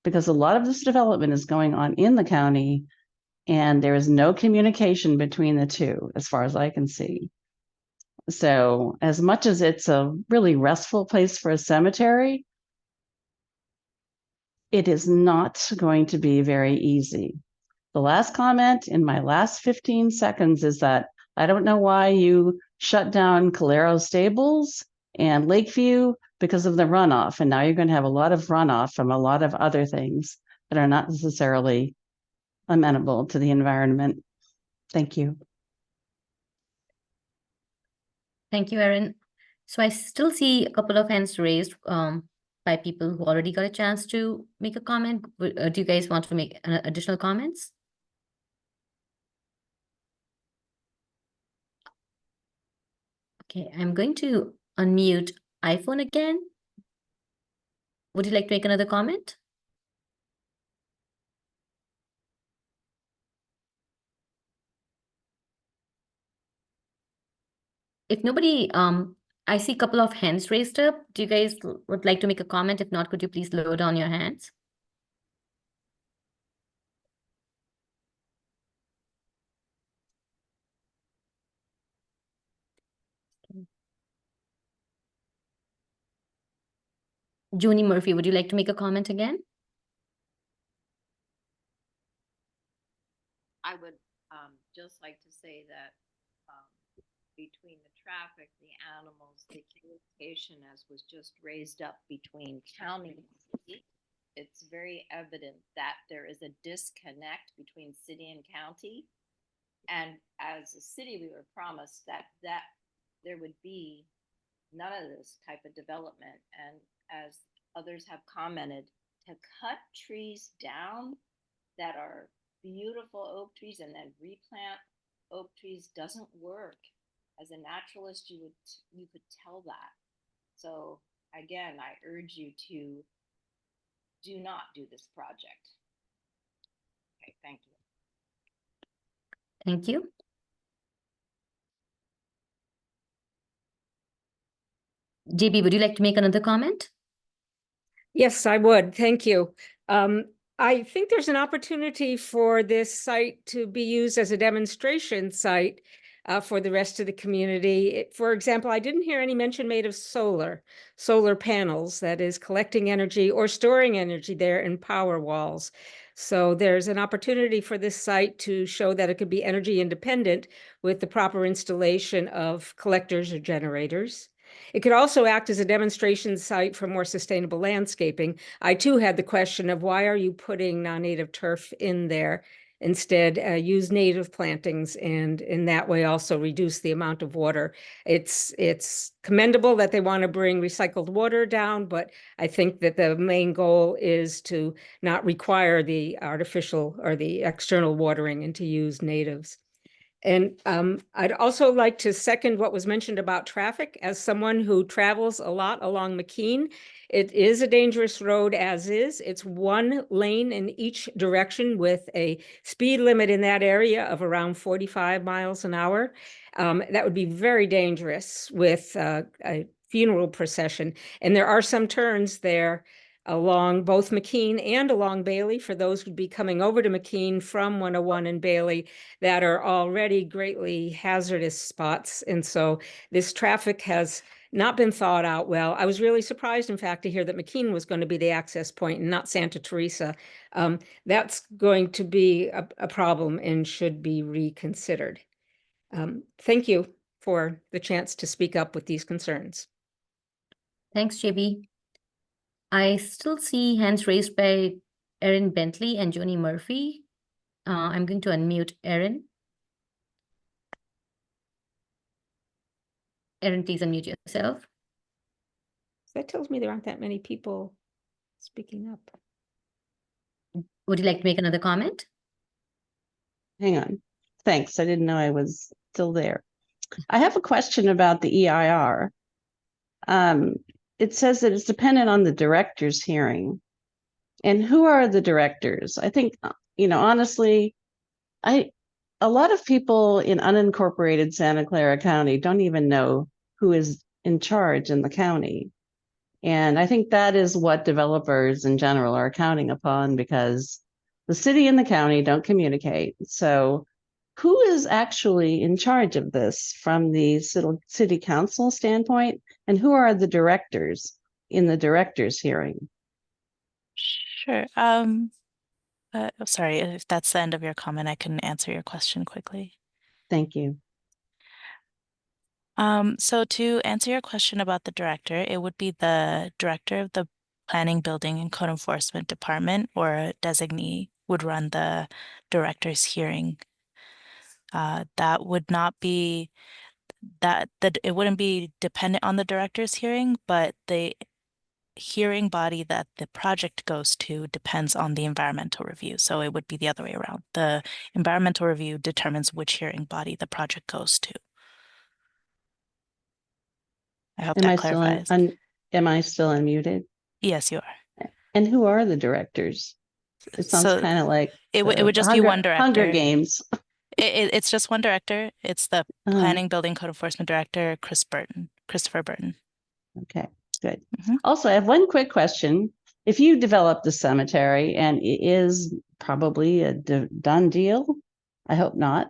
Speaker 11: because a lot of this development is going on in the county and there is no communication between the two, as far as I can see. So as much as it's a really restful place for a cemetery, it is not going to be very easy. The last comment in my last 15 seconds is that I don't know why you shut down Calero Stables and Lakeview because of the runoff. And now you're going to have a lot of runoff from a lot of other things that are not necessarily amenable to the environment. Thank you.
Speaker 5: Thank you, Erin. So I still see a couple of hands raised by people who already got a chance to make a comment. Do you guys want to make additional comments? Okay, I'm going to unmute iPhone again. Would you like to make another comment? If nobody I see a couple of hands raised up. Do you guys would like to make a comment? If not, could you please lower down your hands? Junie Murphy, would you like to make a comment again?
Speaker 9: I would just like to say that between the traffic, the animals, the communication as was just raised up between county and city, it's very evident that there is a disconnect between city and county. And as a city, we were promised that there would be none of this type of development. And as others have commented, to cut trees down that are beautiful oak trees and then replant oak trees doesn't work. As a naturalist, you could tell that. So again, I urge you to do not do this project. Okay, thank you.
Speaker 5: Thank you. JB, would you like to make another comment?
Speaker 7: Yes, I would. Thank you. I think there's an opportunity for this site to be used as a demonstration site for the rest of the community. For example, I didn't hear any mention made of solar panels, that is collecting energy or storing energy there in power walls. So there's an opportunity for this site to show that it could be energy independent with the proper installation of collectors or generators. It could also act as a demonstration site for more sustainable landscaping. I too had the question of why are you putting non-native turf in there? Instead, use native plantings and in that way also reduce the amount of water. It's commendable that they want to bring recycled water down, but I think that the main goal is to not require the artificial or the external watering and to use natives. And I'd also like to second what was mentioned about traffic. As someone who travels a lot along McKean, it is a dangerous road as is. It's one lane in each direction with a speed limit in that area of around 45 miles an hour. That would be very dangerous with a funeral procession. And there are some turns there along both McKean and along Bailey for those who'd be coming over to McKean from 101 and Bailey that are already greatly hazardous spots. And so this traffic has not been thought out well. I was really surprised, in fact, to hear that McKean was going to be the access point and not Santa Teresa. That's going to be a problem and should be reconsidered. Thank you for the chance to speak up with these concerns.
Speaker 5: Thanks, JB. I still see hands raised by Erin Bentley and Joni Murphy. I'm going to unmute Erin. Erin, please unmute yourself.
Speaker 7: That tells me there aren't that many people speaking up.
Speaker 5: Would you like to make another comment?
Speaker 11: Hang on. Thanks. I didn't know I was still there. I have a question about the EIR. It says that it's dependent on the director's hearing. And who are the directors? I think, honestly, a lot of people in unincorporated Santa Clara County don't even know who is in charge in the county. And I think that is what developers in general are counting upon because the city and the county don't communicate. So who is actually in charge of this from the city council standpoint? And who are the directors in the director's hearing?
Speaker 1: Sure. Sorry, if that's the end of your comment, I can answer your question quickly.
Speaker 11: Thank you.
Speaker 1: So to answer your question about the director, it would be the director of the Planning, Building, and Code Enforcement Department or a designee would run the director's hearing. That would not be it wouldn't be dependent on the director's hearing, but the hearing body that the project goes to depends on the environmental review. So it would be the other way around. The environmental review determines which hearing body the project goes to. I hope that clarifies.
Speaker 11: Am I still unmuted?
Speaker 1: Yes, you are.
Speaker 11: And who are the directors? It sounds kind of like
Speaker 1: it would just be one director.
Speaker 11: Hunger Games.
Speaker 1: It's just one director. It's the Planning, Building, Code Enforcement Director, Chris Christopher Burton.
Speaker 11: Okay, good.
Speaker 1: Mhm.
Speaker 11: Also, I have one quick question. If you develop the cemetery, and it is probably a done deal, I hope not,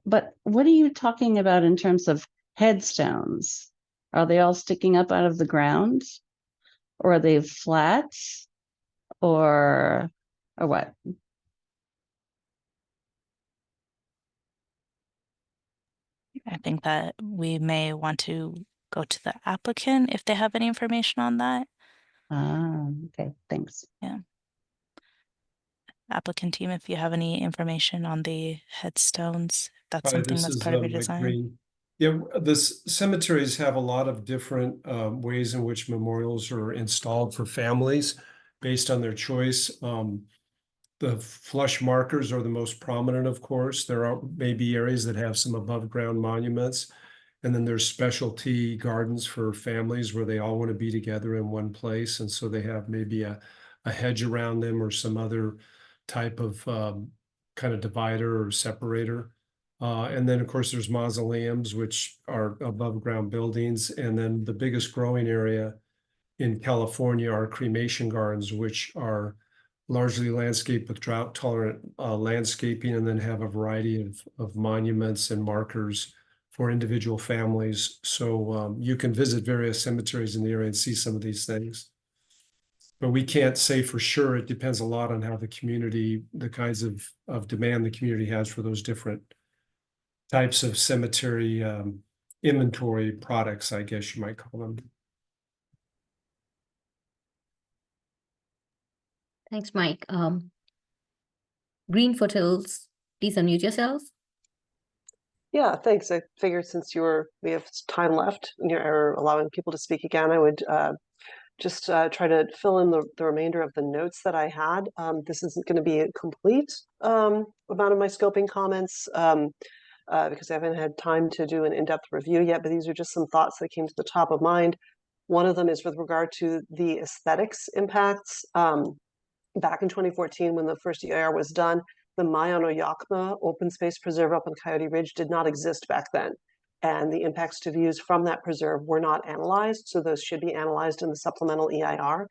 Speaker 11: but what are you talking about in terms of headstones? Are they all sticking up out of the ground? Or are they flat? Or what?
Speaker 1: I think that we may want to go to the applicant if they have any information on that.
Speaker 11: Okay, thanks.
Speaker 1: Applicant team, if you have any information on the headstones, if that's
Speaker 2: Hi,
Speaker 1: something
Speaker 2: this
Speaker 1: that's
Speaker 2: is
Speaker 1: part of your
Speaker 2: Mike
Speaker 1: design.
Speaker 2: Green. Yeah, cemeteries have a lot of different ways in which memorials are installed for families based on their choice. The flush markers are the most prominent, of course. There are maybe areas that have some above ground monuments. And then there's specialty gardens for families where they all want to be together in one place. And so they have maybe a hedge around them or some other type of kind of divider or separator. And then, of course, there's mausoleums, which are above ground buildings. And then the biggest growing area in California are cremation gardens, which are largely landscaped with drought tolerant landscaping, and then have a variety of monuments and markers for individual families. So you can visit various cemeteries in the area and see some of these things. But we can't say for sure. It depends a lot on how the community, the kinds of demand the community has for those different types of cemetery inventory products, I guess you might call them.
Speaker 5: Thanks, Mike. Green Foothills, please unmute yourselves.
Speaker 6: Yeah, thanks. I figured since we have time left and you're allowing people to speak again, I would just try to fill in the remainder of the notes that I had. This isn't going to be a complete amount of my scoping comments because I haven't had time to do an in-depth review yet, but these are just some thoughts that came to the top of mind. One of them is with regard to the aesthetics impacts. Back in 2014, when the first EIR was done, the Mayan Yakma open space preserve up on Coyote Ridge did not exist back then. And the impacts to views from that preserve were not analyzed. So those should be analyzed in the supplemental EIR.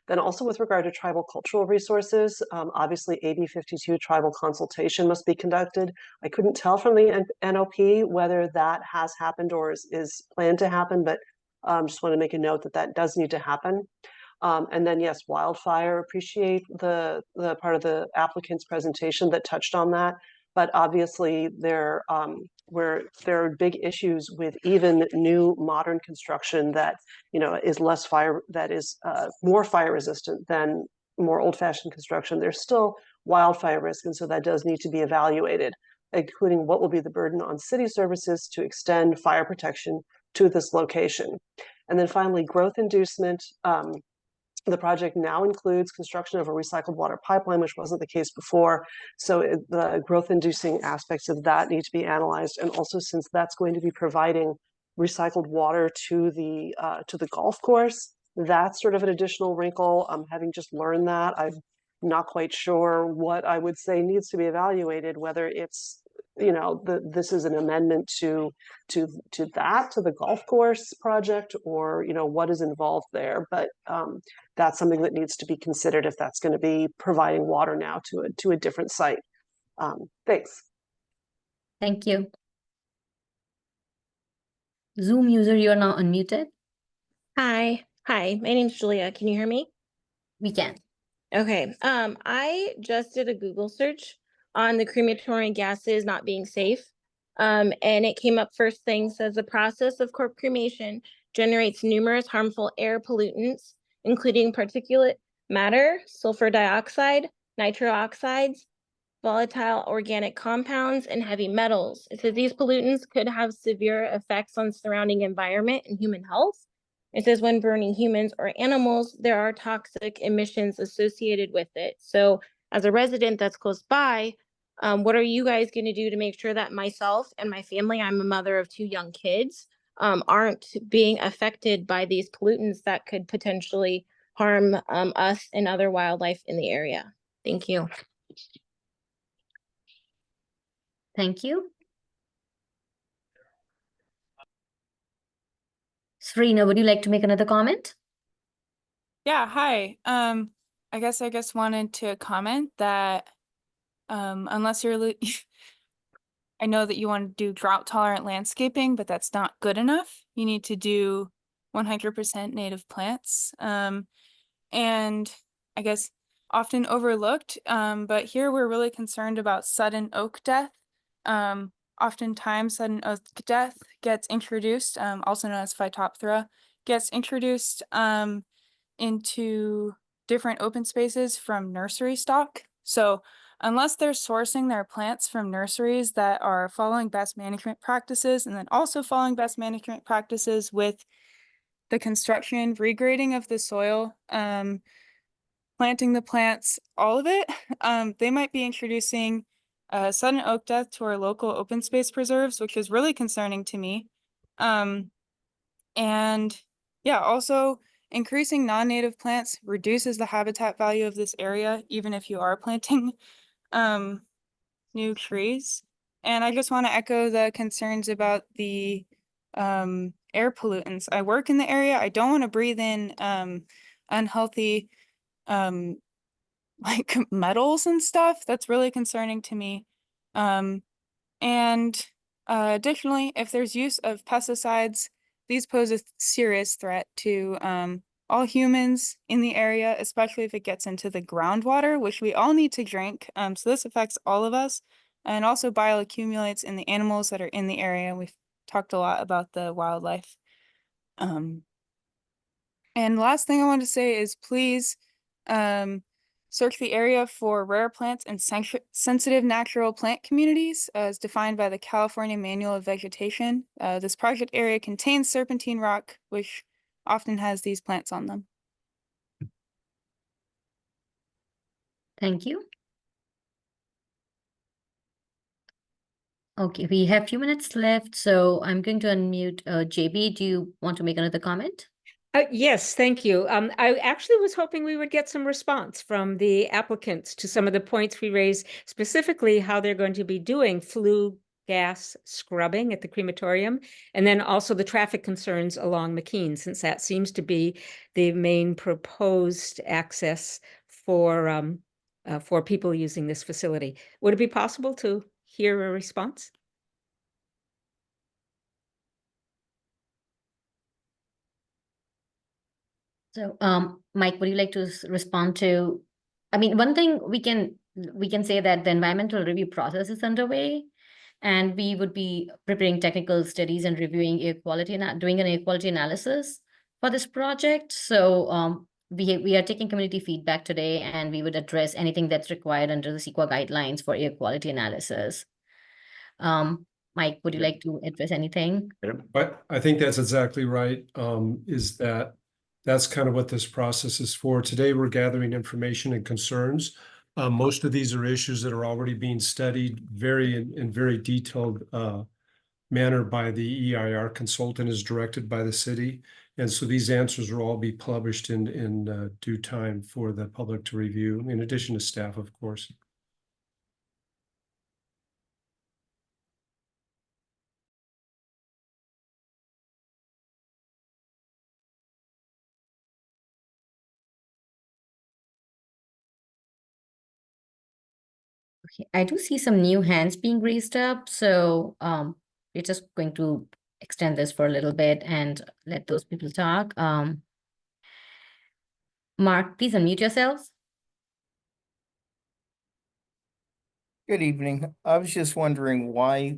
Speaker 6: Then also with regard to tribal cultural resources, obviously AB 52 tribal consultation must be conducted. I couldn't tell from the NOP whether that has happened or is planned to happen, but just want to make a note that that does need to happen. And then yes, wildfire, appreciate the part of the applicant's presentation that touched on that. But obviously there are big issues with even new modern construction that, is less fire, that is more fire resistant than more old fashioned construction. There's still wildfire risk. And so that does need to be evaluated, including what will be the burden on city services to extend fire protection to this location. And then finally, growth inducement. The project now includes construction of a recycled water pipeline, which wasn't the case before. So the growth-inducing aspects of that need to be analyzed. And also, since that's going to be providing recycled water to the golf course, that's sort of an additional wrinkle. Having just learned that, I'm not quite sure what I would say needs to be evaluated, whether it's this is an amendment to the golf course project, or what is involved there. But that's something that needs to be considered if that's going to be providing water now to a different site. Thanks.
Speaker 5: Thank you. Zoom user, you are now unmuted.
Speaker 12: Hi, my name's Julia. Can you hear me?
Speaker 5: We can.
Speaker 12: Okay. I just did a Google search on the crematory gases not being safe. And it came up first thing, says the process of corpse cremation generates numerous harmful air pollutants, including particulate matter, sulfur dioxide, nitro oxides, volatile organic compounds, and heavy metals. It says these pollutants could have severe effects on surrounding environment and human health. It says when burning humans or animals, there are toxic emissions associated with it. So as a resident that's close by, what are you guys going to do to make sure that myself and my family, I'm a mother of 2 young kids, aren't being affected by these pollutants that could potentially harm us and other wildlife in the area? Thank you.
Speaker 5: Thank you. Serena, would you like to make another comment?
Speaker 10: Yeah, hi. I guess I just wanted to comment that unless you're I know that you want to do drought tolerant landscaping, but that's not good enough. You need to do 100% native plants. And I guess often overlooked, but here we're really concerned about sudden oak death. Oftentimes sudden oak death gets introduced, also known as Phytophthora, gets introduced into different open spaces from nursery stock. So unless they're sourcing their plants from nurseries that are following best management practices and then also following best management practices with the construction, regrading of the soil, planting the plants, all of it, they might be introducing sudden oak death to our local open space preserves, which is really concerning to me. And yeah, also increasing non-native plants reduces the habitat value of this area, even if you are planting new trees. And I just want to echo the concerns about the air pollutants. I work in the area. I don't want to breathe in unhealthy like metals and stuff. That's really concerning to me. And additionally, if there's use of pesticides, these pose a serious threat to all humans in the area, especially if it gets into the groundwater, which we all need to drink. So this affects all of us, and also bioaccumulates in the animals that are in the area. We've talked a lot about the wildlife. And the last thing I want to say is please search the area for rare plants and sensitive natural plant communities as defined by the California Manual of Vegetation. This project area contains serpentine rock, which often has these plants on them.
Speaker 5: Thank you. Okay, we have a few minutes left, so I'm going to unmute JB. Do you want to make another comment?
Speaker 7: Yes, thank you. I actually was hoping we would get some response from the applicants to some of the points we raised, specifically how they're going to be doing flue gas scrubbing at the crematorium, and then also the traffic concerns along McKean, since that seems to be the main proposed access for people using this facility. Would it be possible to hear a response?
Speaker 5: So, Mike, would you like to respond to? I mean, one thing we can say that the environmental review process is underway, and we would be preparing technical studies and reviewing air quality and doing an air quality analysis for this project. So, we are taking community feedback today, and we would address anything that's required under the CEQA guidelines for air quality analysis. Mike, would you like to address anything?
Speaker 2: But I think that's exactly right. That's kind of what this process is for. Today, we're gathering information and concerns. Most of these are issues that are already being studied in very detailed manner by the EIR consultant as directed by the city. And so these answers will all be published in due time for the public to review, in addition to staff, of course.
Speaker 5: Okay, I do see some new hands being raised up, so we're just going to extend this for a little bit and let those people talk. Mark, please unmute yourselves.
Speaker 13: Good evening. I was just wondering why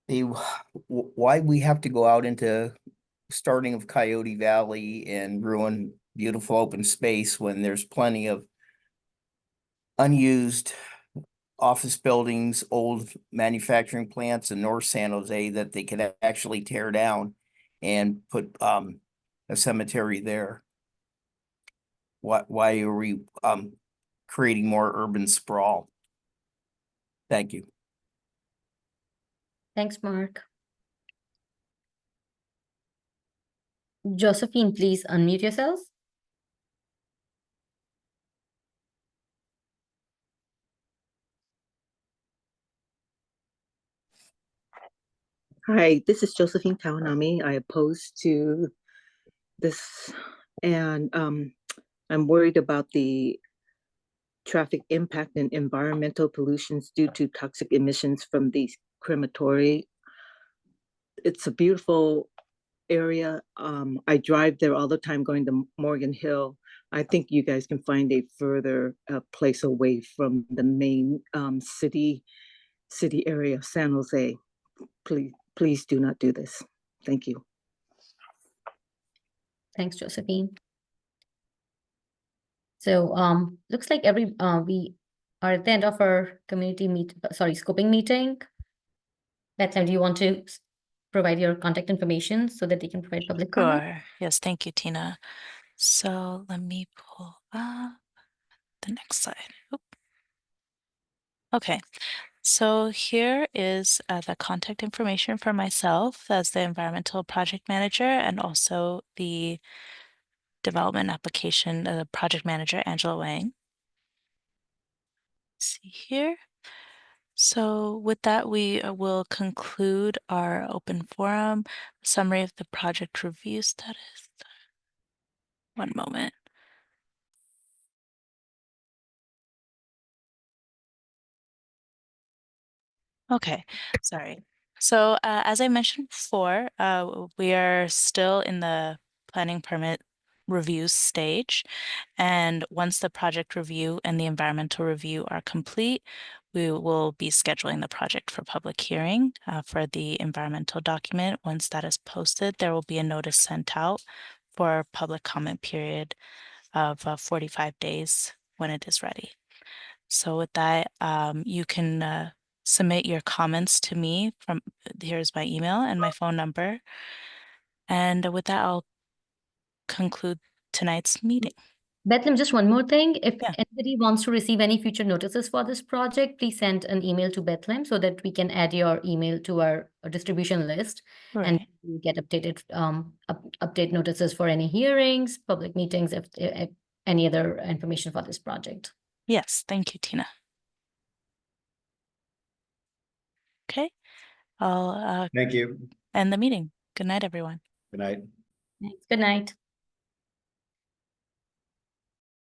Speaker 13: we have to go out into starting of Coyote Valley and ruin beautiful open space when there's plenty of unused office buildings, old manufacturing plants in North San Jose that they could actually tear down and put a cemetery there. Why are we creating more urban sprawl? Thank you.
Speaker 5: Thanks, Mark. Josephine, please unmute yourselves.
Speaker 14: Hi, this is Josephine Tawanami. I oppose to this, and I'm worried about the traffic impact and environmental pollutions due to toxic emissions from the crematory. It's a beautiful area. I drive there all the time going to Morgan Hill. I think you guys can find a further place away from the main city area of San Jose. Please do not do this. Thank you.
Speaker 5: Thanks, Josephine. So looks like we are at the end of our scoping meeting. Bethlehem, do you want to provide your contact information so that they can provide public comment?
Speaker 1: Sure. Yes, thank you, Tina. So let me pull up the next slide. Oop. Okay, so here is the contact information for myself as the environmental project manager and also the development application project manager, Angela Wang. See here. So with that, we will conclude our open forum, summary of the project review status. One moment. Okay, sorry. So as I mentioned before, we are still in the planning permit review stage. And once the project review and the environmental review are complete, we will be scheduling the project for public hearing for the environmental document. Once that is posted, there will be a notice sent out for a public comment period of 45 days when it is ready. So with that, you can submit your comments to me here's my email and my phone number. And with that, I'll conclude tonight's meeting.
Speaker 5: Bethlehem, just one more thing. If
Speaker 1: Yeah.
Speaker 5: anybody wants to receive any future notices for this project, please send an email to Bethlehem so that we can add your email to our distribution list and
Speaker 1: Right.
Speaker 5: you get updated update notices for any hearings, public meetings, if any other information for this project.
Speaker 1: Yes, thank you, Tina. Okay, I'll
Speaker 3: Thank you.
Speaker 1: end the meeting. Good night, everyone.
Speaker 3: Good night.
Speaker 5: Thanks. Good night.